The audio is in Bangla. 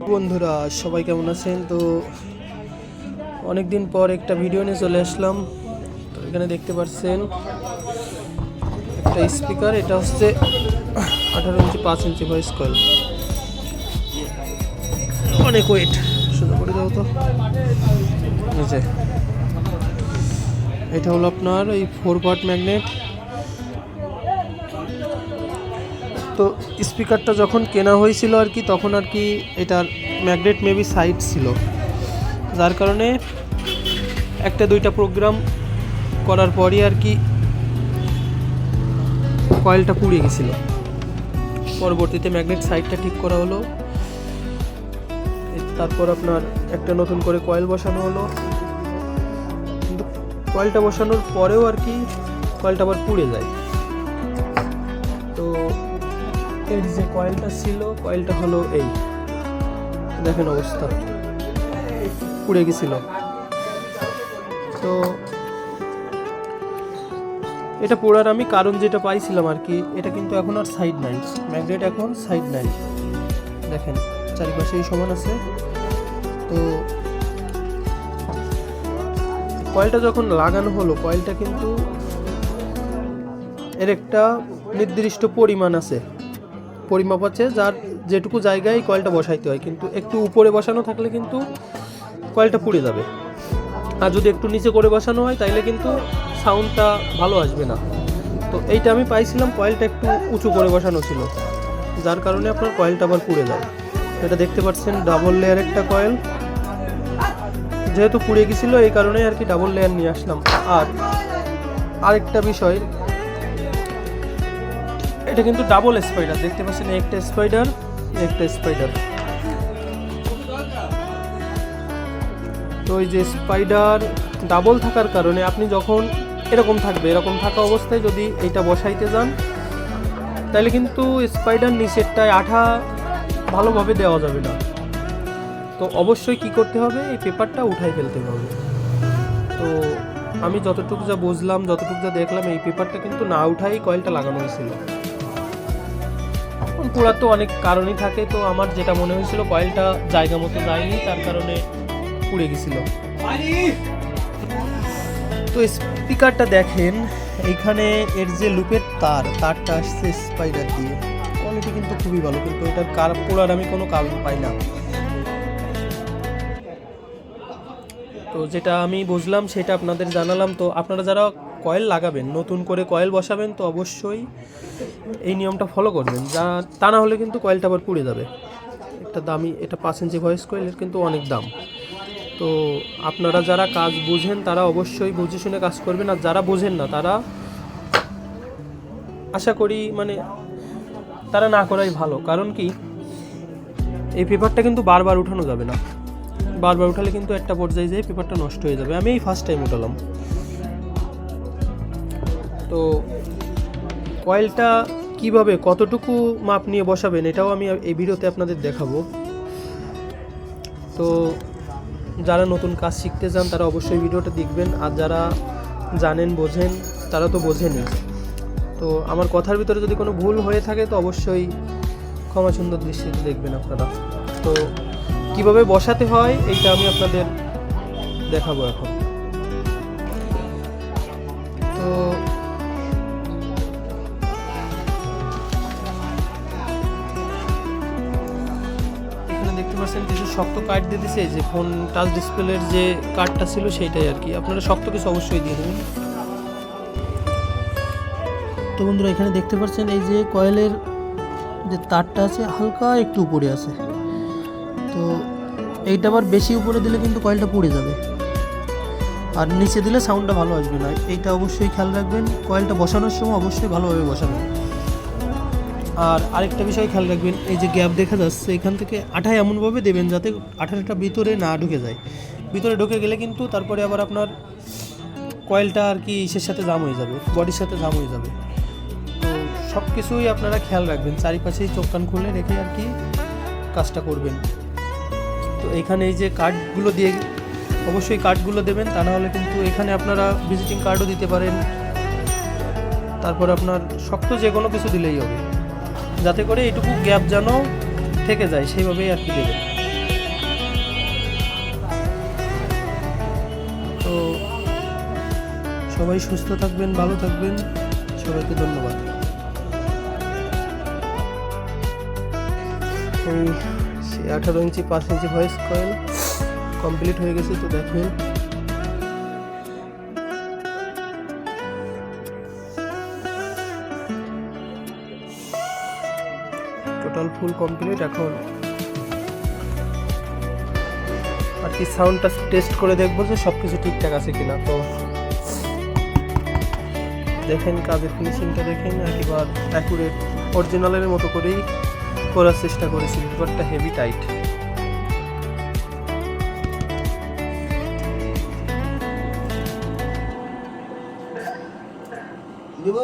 বন্ধুরা সবাই কেমন আছেন? তো অনেক দিন পর একটা ভিডিও নিয়ে চলে আসলাম। তো এখানে দেখতে পাচ্ছেন একটা স্পিকার, এটা হচ্ছে 18 ইঞ্চি 5 ইঞ্চি ভয়েস কয়েল, অনেক ওয়েট। সোজা করে দাও তো। নিচে এটা হলো আপনার এই 4 পার্ট ম্যাগনেট। তো স্পিকারটা যখন কেনা হয়েছিল আর কি, তখন আর কি এটার ম্যাগনেট মেবি সাইড ছিল, যার কারণে একটা দুইটা প্রোগ্রাম করার পরই আর কি কয়েলটা পুড়ে গেছিল। পরবর্তীতে ম্যাগনেট সাইডটা ঠিক করা হলো, তারপর আপনার একটা নতুন করে কয়েল বসানো হলো। কিন্তু কয়েলটা বসানোর পরেও আর কি কয়েলটা আবার পুড়ে যায়। তো এর যে কয়েলটা ছিল, কয়েলটা হলো এই দেখেন অবস্থা, পুড়ে গেছিল। তো এটা পোড়ার আমি কারণ যেটা পাইছিলাম আর কি, এটা কিন্তু এখন আর সাইড নাই, ম্যাগনেট এখন সাইড নাই, দেখেন চারিপাশেই সমান আছে। তো কয়েলটা যখন লাগানো হলো, কয়েলটা কিন্তু এর একটা নির্দিষ্ট পরিমাণ আছে, পরিমাপ আছে, যার যেটুকু জায়গায় কয়েলটা বসাইতে হয়। কিন্তু একটু উপরে বসানো থাকলে কিন্তু কয়েলটা পুড়ে যাবে, আর যদি একটু নিচে করে বসানো হয় তাইলে কিন্তু সাউন্ডটা ভালো আসবে না। তো এইটা আমি পাইছিলাম, কয়েলটা একটু উঁচু করে বসানো ছিল, যার কারণে আপনার কয়েলটা আবার পুড়ে যায়। এটা দেখতে পাচ্ছেন ডাবল লেয়ার একটা কয়েল, যেহেতু পুড়ে গেছিলো এই কারণে আর কি ডাবল লেয়ার নিয়ে আসলাম। আর আরেকটা বিষয়, এটা কিন্তু ডাবল স্পাইডার, দেখতে পাচ্ছেন একটা স্পাইডার একটা স্পাইডার। তো এই যে স্পাইডার ডাবল থাকার কারণে আপনি যখন এরকম থাকবে, এরকম থাকা অবস্থায় যদি এইটা বসাইতে যান, তাহলে কিন্তু স্পাইডার নিচেরটায় আঠা ভালোভাবে দেওয়া যাবে না। তো অবশ্যই কি করতে হবে, এই পেপারটা উঠাই ফেলতে হবে। তো আমি যতটুকু যা বুঝলাম, যতটুকু যা দেখলাম, এই পেপারটা কিন্তু না উঠাই কয়েলটা লাগানো হয়েছিল। পোড়ার তো অনেক কারণই থাকে, তো আমার যেটা মনে হয়েছিল কয়েলটা জায়গা মতো যায়নি, তার কারণে পুড়ে গেছিল। তো স্পিকারটা দেখেন, এইখানে এর যে লুপের তারটা আসছে স্পাইডার দিয়ে, কোয়ালিটি কিন্তু খুবই ভালো, কিন্তু এটার পোড়ার আমি কোনো কারণ পাই না। তো যেটা আমি বুঝলাম সেটা আপনাদের জানালাম। তো আপনারা যারা কয়েল লাগাবেন, নতুন করে কয়েল বসাবেন, তো অবশ্যই এই নিয়মটা ফলো করবেন, তা না হলে কিন্তু কয়েলটা আবার পুড়ে যাবে। একটা দামি, এটা 5 ইঞ্চি ভয়েস কয়েলের কিন্তু অনেক দাম। তো আপনারা যারা কাজ বুঝেন তারা অবশ্যই বুঝে শুনে কাজ করবেন, আর যারা বোঝেন না তারা আশা করি তারা না করাই ভালো। কারণ কি, এই পেপারটা কিন্তু বারবার উঠানো যাবে না, বারবার উঠালে কিন্তু একটা পর্যায়ে যেয়ে পেপারটা নষ্ট হয়ে যাবে। আমি এই ফার্স্ট টাইম উঠালাম। তো কয়েলটা কিভাবে কতটুকু মাপ নিয়ে বসাবেন এটাও আমি এই ভিডিওতে আপনাদের দেখাবো। তো যারা নতুন কাজ শিখতে চান তারা অবশ্যই ভিডিওটা দেখবেন, আর যারা জানেন বোঝেন তারা তো বোঝেনই। তো আমার কথার ভিতরে যদি কোনো ভুল হয়ে থাকে তো অবশ্যই ক্ষমা সুন্দর দৃষ্টিতে দেখবেন আপনারা। তো কিভাবে বসাতে হয় এইটা আমি আপনাদের দেখাবো এখন। তো এখানে দেখতে পাচ্ছেন কিছু শক্ত কাঠ দিয়ে দিছে, যে ফোন টাচ ডিসপ্লের যে কাঠটা ছিল সেইটাই আর কি, আপনারা শক্ত কিছু অবশ্যই দিয়ে দেবেন। তো বন্ধুরা এখানে দেখতে পাচ্ছেন এই যে কয়েলের যে তারটা আছে হালকা একটু উপরে আছে, তো এইটা আবার বেশি উপরে দিলে কিন্তু কয়েলটা পুড়ে যাবে, আর নিচে দিলে সাউন্ডটা ভালো আসবে না। এইটা অবশ্যই খেয়াল রাখবেন, কয়েলটা বসানোর সময় অবশ্যই ভালোভাবে বসাবেন। আর আরেকটা বিষয় খেয়াল রাখবেন, এই যে গ্যাপ দেখা যাচ্ছে এখান থেকে আঠা এমনভাবে দেবেন যাতে আঠাটা ভিতরে না ঢুকে যায়। ভিতরে ঢুকে গেলে কিন্তু তারপরে আবার আপনার কয়েলটা আর কি ইসের সাথে জাম হয়ে যাবে, বডির সাথে জাম হয়ে যাবে। তো সব কিছুই আপনারা খেয়াল রাখবেন, চারিপাশেই চোখ কান খুলে রেখে আর কি কাজটা করবেন। তো এখানে এই যে কার্ডগুলো দিয়ে অবশ্যই কার্ডগুলো দেবেন, তা না হলে কিন্তু এখানে আপনারা ভিজিটিং কার্ডও দিতে পারেন। তারপর আপনার শক্ত যে কোনো কিছু দিলেই হবে, যাতে করে এইটুকু গ্যাপ যেন থেকে যায়, সেইভাবেই আর কি দেবেন। সবাই সুস্থ থাকবেন, ভালো থাকবেন, সবাইকে ধন্যবাদ। এই 18 ইঞ্চি 5 ইঞ্চি ভয়েস কয়েল কমপ্লিট হয়ে গেছে। তো দেখেন টোটাল ফুল কমপ্লিট। এখন আর কি সাউন্ডটা টেস্ট করে দেখবো যে সব কিছু ঠিকঠাক আছে কিনা। তো দেখেন কাজের ফিনিশিংটা দেখেন, একেবারে অ্যাকুরেট অরিজিনালের মতো করেই করার চেষ্টা করেছি। ব্যাপারটা হেভি টাইট। দিব